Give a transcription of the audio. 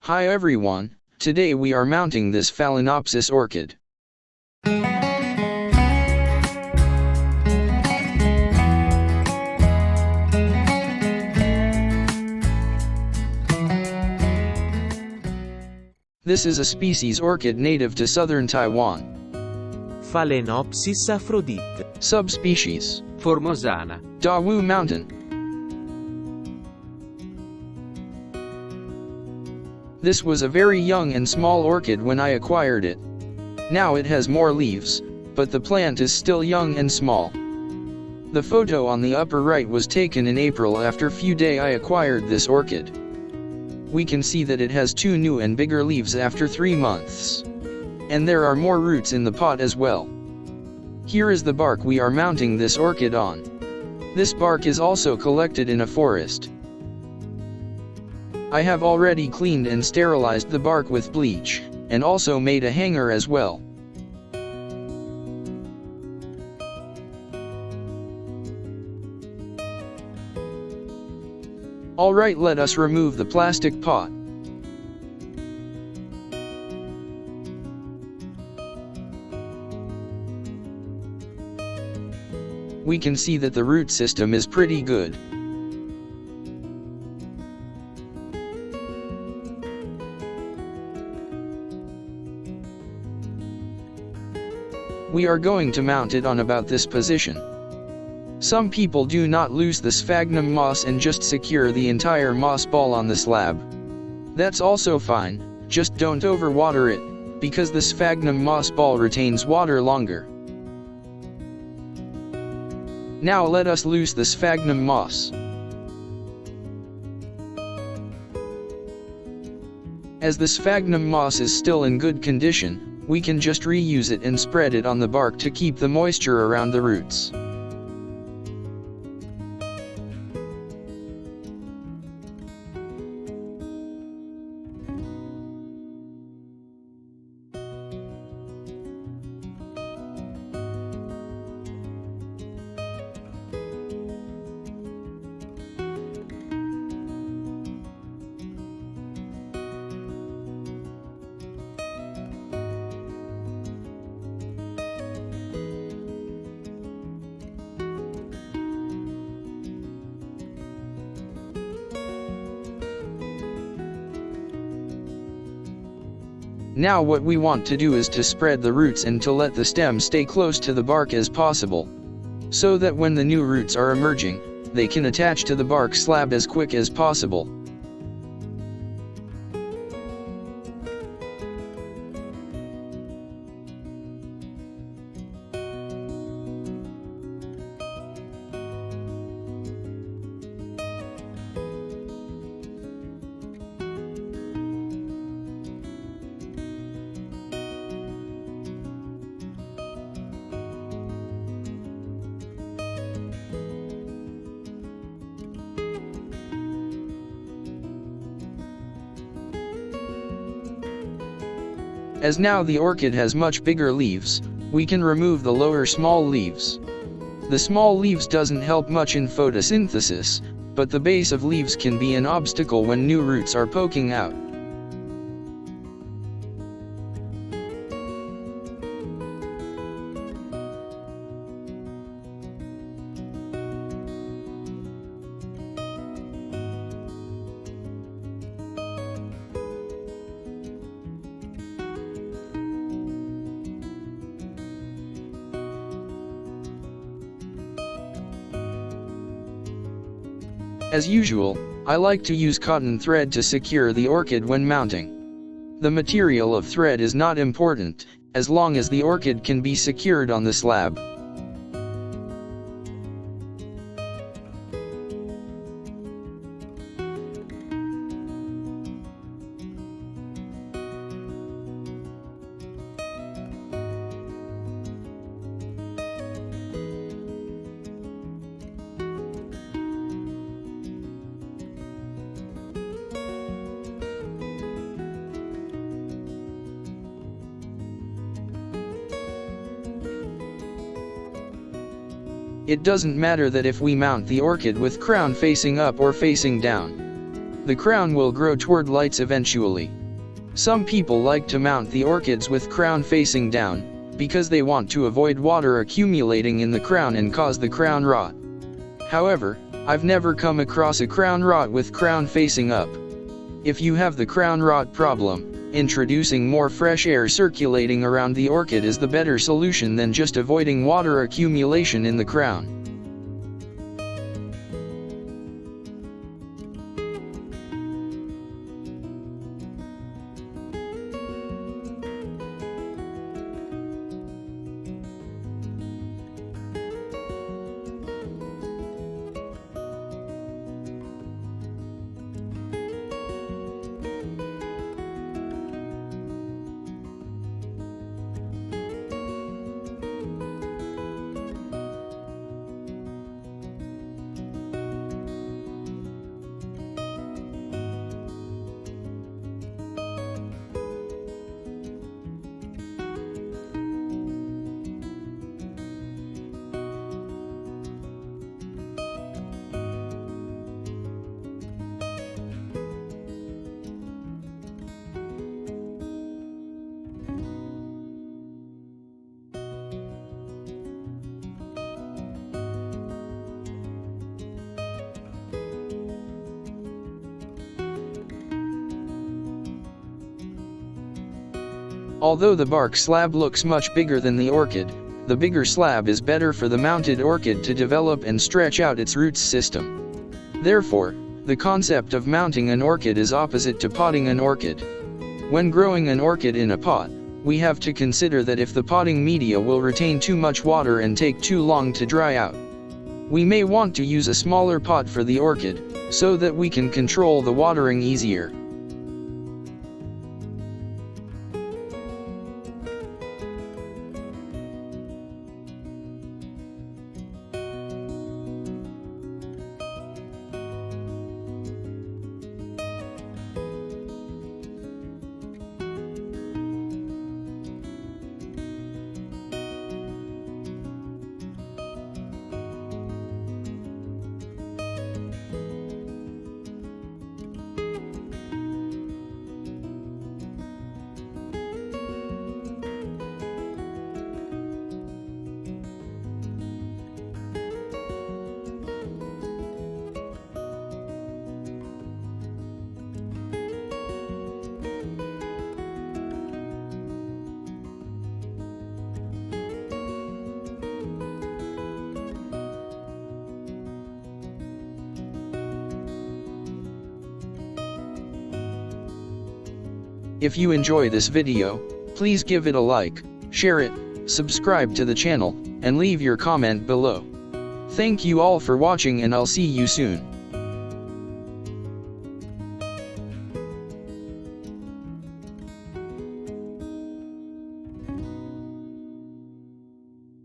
Hi everyone, today we are mounting this Phalaenopsis orchid. This is a species orchid native to southern Taiwan. Phalaenopsis aphrodite. Subspecies Formosana. Dawu Mountain. This was a very young and small orchid when I acquired it. Now it has more leaves, but the plant is still young and small. The photo on the upper right was taken in April after few days I acquired this orchid. We can see that it has 2 new and bigger leaves after 3 months. And there are more roots in the pot as well. Here is the bark we are mounting this orchid on. This bark is also collected in a forest. I have already cleaned and sterilized the bark with bleach, and also made a hanger as well. Alright, let us remove the plastic pot. We can see that the root system is pretty good. We are going to mount it on about this position. Some people do not lose the sphagnum moss and just secure the entire moss ball on the slab. That's also fine, just don't overwater it, because the sphagnum moss ball retains water longer. Now let us loose the sphagnum moss. As the sphagnum moss is still in good condition, we can just reuse it and spread it on the bark to keep the moisture around the roots. Now what we want to do is to spread the roots and to let the stem stay close to the bark as possible, so that when the new roots are emerging, they can attach to the bark slab as quick as possible. As now the orchid has much bigger leaves, we can remove the lower small leaves. The small leaves doesn't help much in photosynthesis, but the base of leaves can be an obstacle when new roots are poking out. As usual, I like to use cotton thread to secure the orchid when mounting. The material of thread is not important, as long as the orchid can be secured on the slab. It doesn't matter that if we mount the orchid with crown facing up or facing down. The crown will grow toward lights eventually. Some people like to mount the orchids with crown facing down, because they want to avoid water accumulating in the crown and cause the crown rot. However, I've never come across a crown rot with crown facing up. If you have the crown rot problem, introducing more fresh air circulating around the orchid is the better solution than just avoiding water accumulation in the crown. Although the bark slab looks much bigger than the orchid, the bigger slab is better for the mounted orchid to develop and stretch out its roots system. Therefore, the concept of mounting an orchid is opposite to potting an orchid. When growing an orchid in a pot, we have to consider that if the potting media will retain too much water and take too long to dry out, we may want to use a smaller pot for the orchid, so that we can control the watering easier. If you enjoy this video, please give it a like, share it, subscribe to the channel, and leave your comment below. Thank you all for watching, and I'll see you soon.